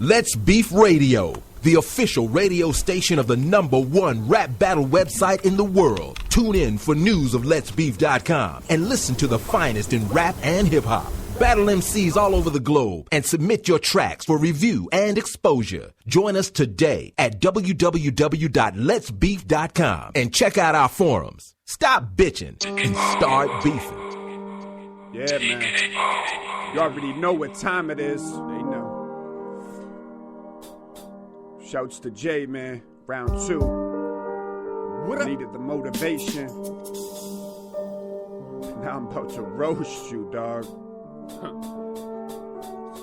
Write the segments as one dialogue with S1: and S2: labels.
S1: Let's Beef Radio, the official radio station of the #1 rap battle website in the world. Tune in for news of letsbeef.com and listen to the finest in rap and hip-hop. Battle MCs all over the globe and submit your tracks for review and exposure. Join us today at www.letsbeef.com and check out our forums. Stop bitching and start beefing.
S2: Yeah, man. You already know what time it is. They know. Shouts to Jay, man. Round 2. What needed the motivation. Now I'm about to roast you, dog.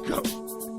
S2: Go.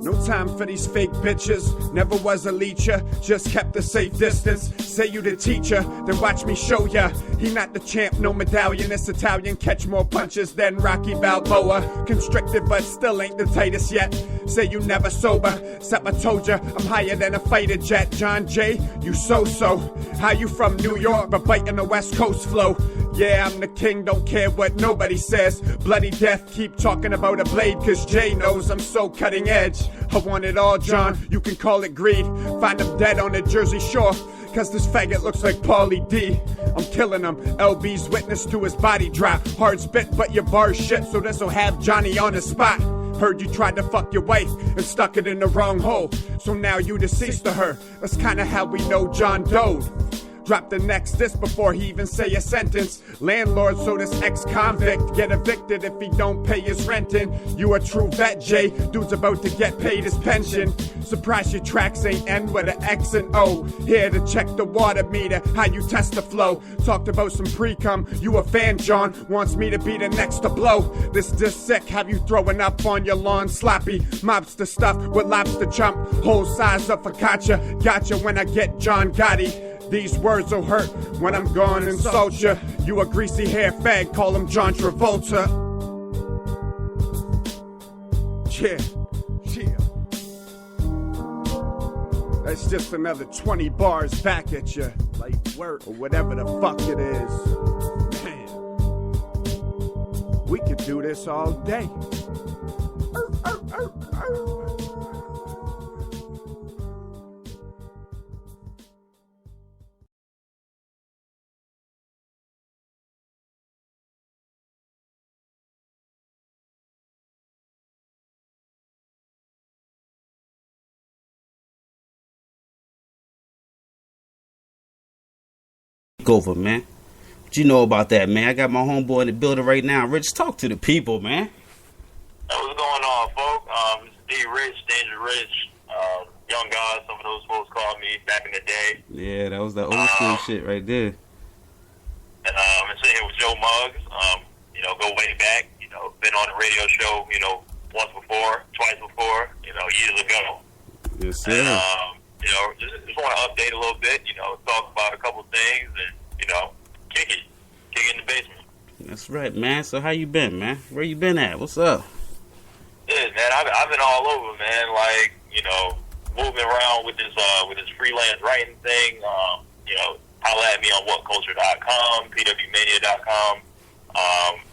S2: No time for these fake bitches. Never was a leecher, just kept a safe distance. Say you the teacher, then watch me show ya. He not the champ, no medallion. This Italian catch more punches than Rocky Balboa. Constricted but still ain't the tightest yet. Say you never sober, except I told ya I'm higher than a fighter jet. John Jay, you so-so. How you from New York but biting the West Coast flow? Yeah, I'm the king, don't care what nobody says. Bloody death, keep talking about a blade, cause Jay knows I'm so cutting edge. I want it all, John, you can call it greed. Find him dead on the Jersey Shore, cause this faggot looks like Pauly D. I'm killing him, LB's witness to his body drop. Hard spit, but your bar's shit, so this'll have Johnny on the spot. Heard you tried to fuck your wife and stuck it in the wrong hole, so now you deceased to her. That's kinda how we know John Doe. Drop the next disc before he even say a sentence. Landlord, so this ex-convict get evicted if he don't pay his renting. You a true vet, Jay. Dude's about to get paid his pension. Surprise your tracks ain't end with an X and O. Here to check the water meter, how you test the flow. Talked about some pre-cum. You a fan, John. Wants me to be the next to blow. This sick, have you throwing up on your lawn sloppy. Mobster stuff with lobster chump. Whole size of focaccia. Gotcha when I get John Gotti. These words will hurt when I'm gone and insult ya. You a greasy hair fag, call him John Travolta. Yeah. That's just another 20 bars back at ya. Like work or whatever the fuck it is. Man, we could do this all day.
S3: Takeover, man. What you know about that, man? I got my homeboy in the building right now. Rich, talk to the people, man.
S4: What's going on, folks? It's D-Rich, Danger Rich, Young God, some of those folks called me back in the day.
S3: Yeah, that was the old school shit right there.
S4: And I'm sitting here with Joe Muggs. Go way back. Been on the radio show, once before, twice before, years ago.
S3: Yes, sir.
S4: And, just want to update a little bit, talk about a couple things and, kick it in the basement.
S3: That's right, man. So how you been, man? Where you been at? What's up?
S4: Yeah, man, I've been all over, man. Like, moving around with this freelance writing thing. Holla at me on whatculture.com, pwmania.com.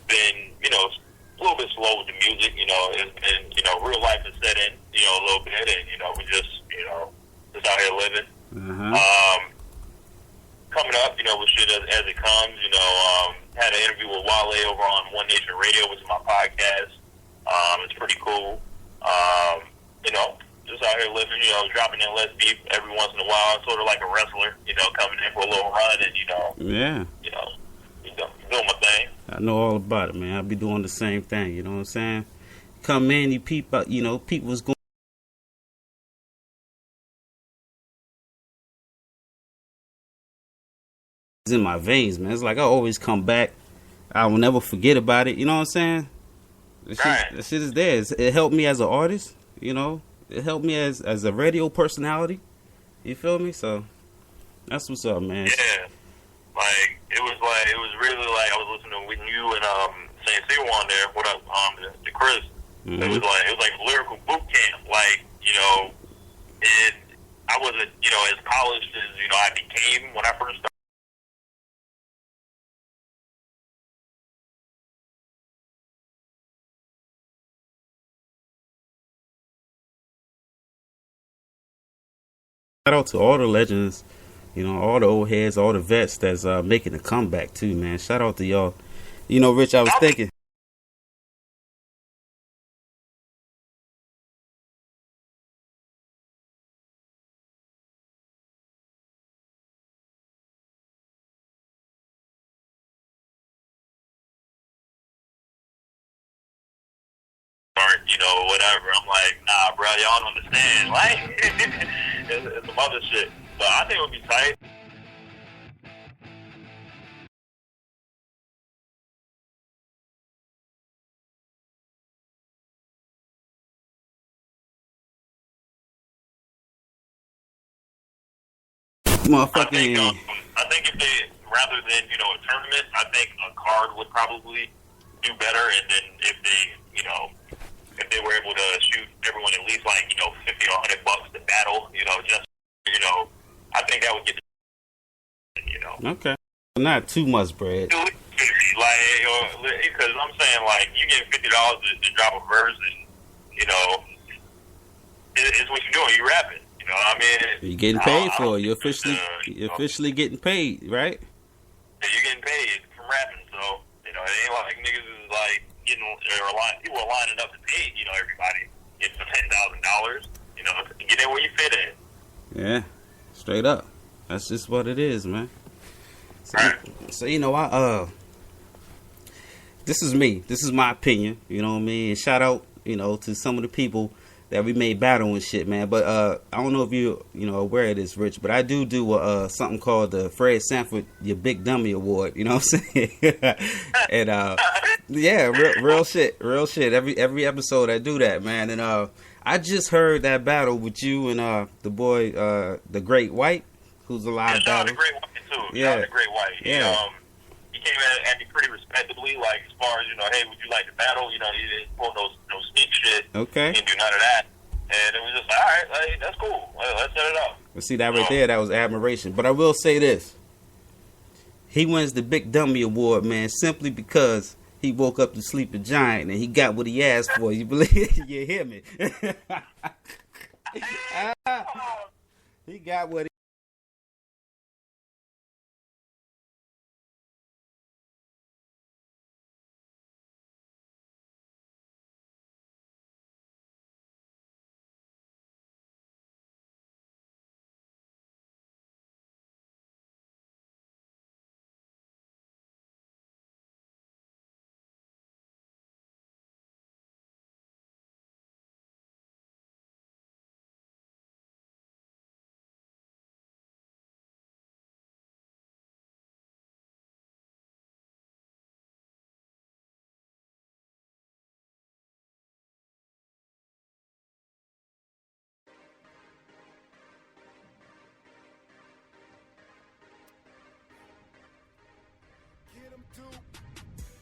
S4: Been, a little bit slow with the music. It's been, real life has set in, a little bit, and we just, just out here living. Coming up, with shit as it comes. Had an interview with Wale over on One Nation Radio, which is my podcast. It's pretty cool. Just out here living, dropping in Let's Beef every once in a while, sort of like a wrestler, coming in for a little run and,
S3: yeah.
S4: Doing my thing.
S3: I know all about it, man. I'll be doing the same thing, you know what I'm saying? Come in, you peep out, people was going in my veins, man. It's like I always come back. I will never forget about it, you know what I'm saying? That shit is there. It helped me as an artist, It helped me as a radio personality. You feel me? So that's what's up, man.
S4: Yeah. It was really like I was listening with you and Saint Zero on there, what up, to Chris.
S3: Mm-hmm.
S4: It was like lyrical boot camp. I wasn't, as polished as, I became when I first started.
S3: Shout out to all the legends, all the old heads, all the vets that's making a comeback too, man. Shout out to y'all. Rich, I was thinking.
S4: Or whatever. I'm like, nah, bro, y'all don't understand. Like, it's some other shit. But I think it would be tight.
S3: Motherfucking.
S4: I think if they, rather than, a tournament, I think a card would probably do better. And then if they were able to shoot everyone at least like, $50 or $100 to battle, I think that would get
S3: Okay. Not too much bread.
S4: Like, because I'm saying, like, you get $50 to drop a verse, and it's what you're doing. You rapping. You know what I mean?
S3: You're getting paid for it. You're officially getting paid, right?
S4: Yeah, you're getting paid from rapping. So it ain't like niggas is like people are lining up to pay. Everybody getting $10,000. Get in where you fit in.
S3: Yeah, straight up. That's just what it is, man. So,
S4: right.
S3: So this is me. This is my opinion. You know what I mean? And shout out, to some of the people that we made battle and shit, man. But I don't know if you're, aware of this, Rich, but I do something called the Fred Sanford Your Big Dummy Award. You know what I'm saying? And yeah, real shit. Every episode I do that, man. And I just heard that battle with you and the boy, the Great White, who's a live battle.
S4: The Great White too.
S3: Yeah,
S4: the Great White.
S3: Yeah.
S4: He came at me pretty respectably, like as far as hey, would you like to battle? He didn't pull no sneak shit.
S3: Okay.
S4: He didn't do none of that, and it was just like, all right, like, that's cool. Let's set it up.
S3: Well, see that right there, that was admiration. But I will say this: he wins the Big Dummy Award, man, simply because he woke up to sleep a giant and he got what he asked for. You believe? You hear me? He got what.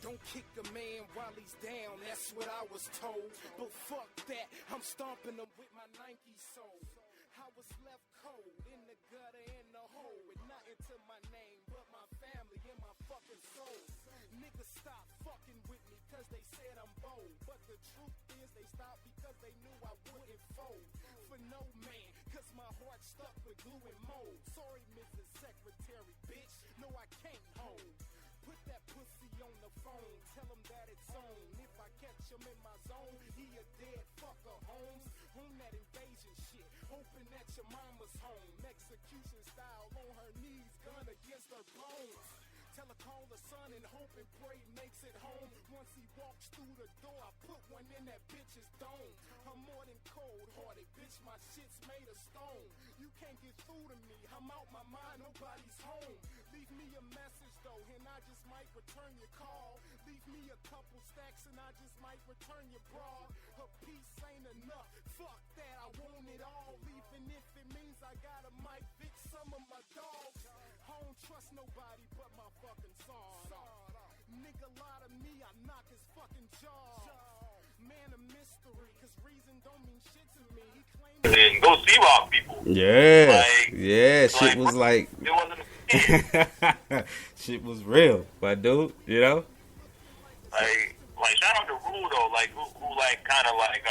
S5: Don't kick a man while he's down, that's what I was told. But fuck that, I'm stomping him with my Nike sole. I was left cold in the gutter in the hole with nothing to my name but my family and my fucking soul. Niggas stop fucking with me cause they said I'm bold. But the truth is they stopped because they knew I wouldn't fold. For no man, cause my heart stuck with glue and mold. Sorry, Mrs. Secretary, bitch, no I can't hold. Put that pussy on the phone, tell him that it's on. If I catch him in my zone, he a dead fucker, Holmes. On that invasion shit, hoping that your mama's home. Execution style on her knees, gun against her bones. Tell her call the sun and hope and pray makes it home. Once he walks through the door, I put one in that bitch's dome. I'm more than cold-hearted, bitch, my shit's made of stone. You can't get through to me, I'm out my mind, nobody's home. Leave me a message though, and I just might return your call. Leave me a couple stacks and I just might return your bra. A piece ain't enough, fuck that, I want it all. Even if it means I gotta might fix some of my dogs. I don't trust nobody but my fucking son. Nigga lie to me, I knock his fucking jaw. Man a mystery, cause reason don't mean shit to me. He claims
S4: And go see rock people.
S3: Yeah.
S4: Like,
S3: Yeah, shit was like
S4: it wasn't a kid.
S3: shit was real, my dude,
S4: Like shout out to Rule though, like who like kind of like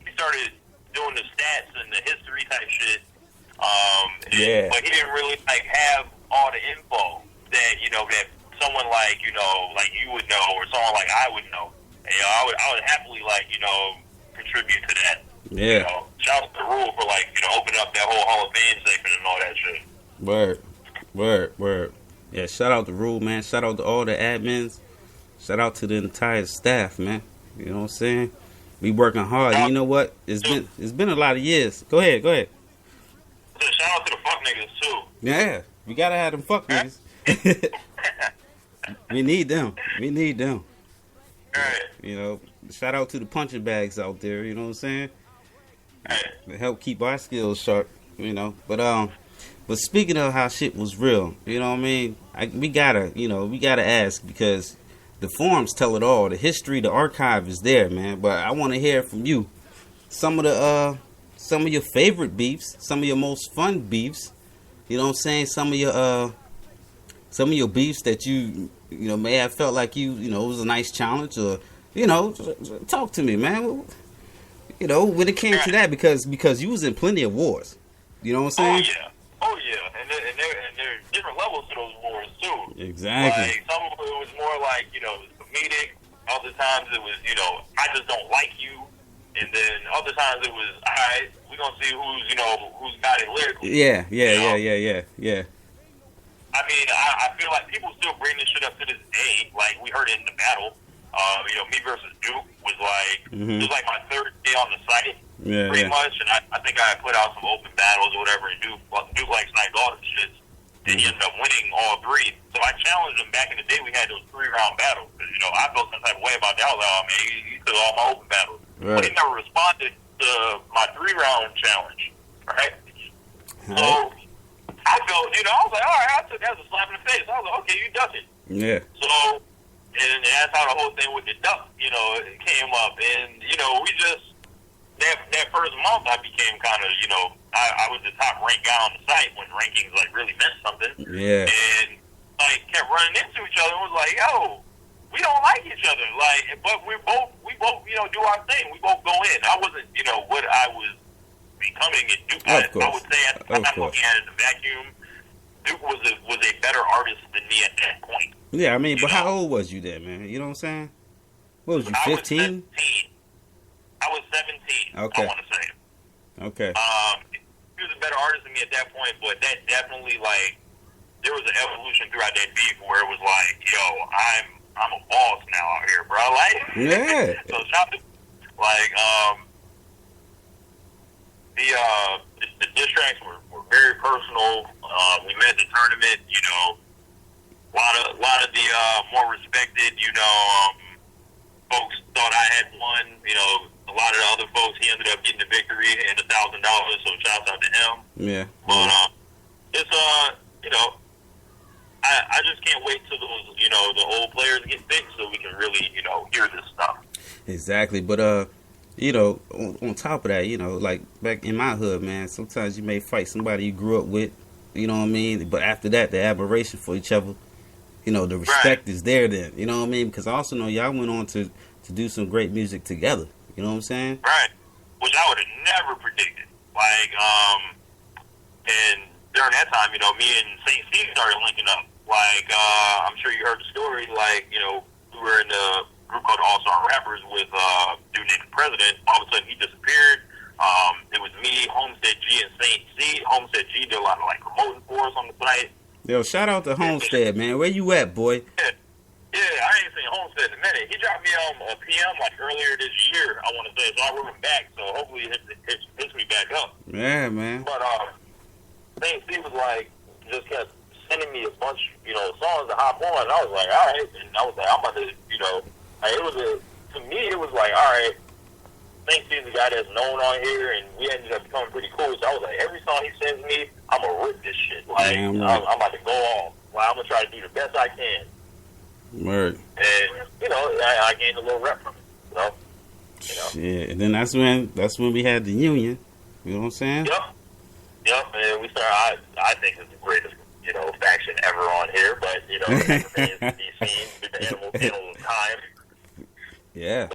S4: he started doing the stats and the history type shit
S3: Yeah.
S4: But he didn't really like have all the info that that someone like like you would know or someone like I would know. And, I would happily contribute to that.
S3: Yeah.
S4: Shout out to Rule for opening up that whole Hall of Fame section and all that shit.
S3: Word. Yeah, shout out to Rule, man. Shout out to all the admins. Shout out to the entire staff, man. You know what I'm saying? We working hard. You know what? It's been a lot of years. Go ahead.
S4: Shout out to the fuck niggas too.
S3: Yeah, we gotta have them fuck niggas. We need them.
S4: Right.
S3: Shout out to the punching bags out there. You know what I'm saying? To help keep our skills sharp. But speaking of how shit was real, you know what I mean? We gotta ask, because the forums tell it all. The history, the archive is there, man. But I want to hear from you some of your favorite beefs, some of your most fun beefs. You know what I'm saying? Some of your beefs that you may have felt like it was a nice challenge, or talk to me, man. When it came to that, because you was in plenty of wars. You know what I'm saying?
S4: Oh yeah, and there are different levels to those wars too.
S3: Exactly.
S4: Like some of it was more like comedic. Other times it was I just don't like you, and then other times it was alright. We're gonna see who's got it lyrically.
S3: Yeah.
S4: I mean, I feel like people still bring this shit up to this day. Like we heard it in the battle. Me versus Duke was it was like my third day on the site. Pretty much, and I think I put out some open battles or whatever, and Duke like sniped all the shits, and he ended up winning all three. So I challenged him back in the day. We had those 3-round battles, because I felt some type of way about that. I was like, oh man, he took all my open battles, but he never responded to my 3-round challenge, right? So I felt, I was like, all right, I took that as a slap in the face. I was like, okay, you ducked it.
S3: Yeah.
S4: So, and that's how the whole thing with the duck, it came up, and we just. That first month, I became kind of, I was the top ranked guy on the site when rankings really meant something. Yeah. And kept running into each other and was like, yo, we don't like each other. But we both, do our thing. We both go in. I wasn't, what I was becoming at Duke. I would say I'm not looking at it in a vacuum. Duke was a better artist than me at that point.
S3: Yeah, I mean, but how old was you then, man? You know what I'm saying? What was you, 15?
S4: I was 17,
S3: okay.
S4: I want to say.
S3: Okay.
S4: He was a better artist than me at that point, but that definitely, there was an evolution throughout that beef where it was like, yo, I'm a boss now out here, bro.
S3: Yeah.
S4: So shout to, the diss tracks were very personal. We met at the tournament, a lot of the more respected, folks thought I had won, a lot of the other folks, he ended up getting the victory and $1,000, so shouts out to him.
S3: Yeah.
S4: But it's I just can't wait till those the old players get fixed so we can really hear this stuff.
S3: Exactly, but on top of that, like back in my hood, man, sometimes you may fight somebody you grew up with, you know what I mean? But after that, the admiration for each other, the respect is there then, you know what I mean? Because I also know y'all went on to do some great music together. You know what I'm saying?
S4: Right. Which I would have never predicted. And during that time, me and St. Steve started linking up. I'm sure you heard the story. We were in a group called All-Star Rappers with a dude named the President. All of a sudden, he disappeared. It was me, Homestead G, and St. C. Homestead G did a lot of promoting for us on the site.
S3: Yo, shout out to Homestead, man. Where you at, boy?
S4: Yeah, I ain't seen Homestead in a minute. He dropped me a PM earlier this year, I want to say. So I wrote him back. So hopefully it hits me back up.
S3: Yeah, man.
S4: But St. C was just kept sending me a bunch, songs to hop on. And I was like, all right. And I was like, I'm about to, to me, it was like, all right. St. C's the guy that's known on here, and we ended up becoming pretty cool. So I was like, every song he sends me, I'm going to rip this shit. I'm about to go off. I'm going to try to do the best I can.
S3: Word.
S4: And I gained a little rep from it.
S3: Shit. And then that's when we had the union. You know what I'm saying?
S4: Yep. And we started. I think it's the greatest faction ever on here. But it remains to be seen. The animal time.
S3: Yeah.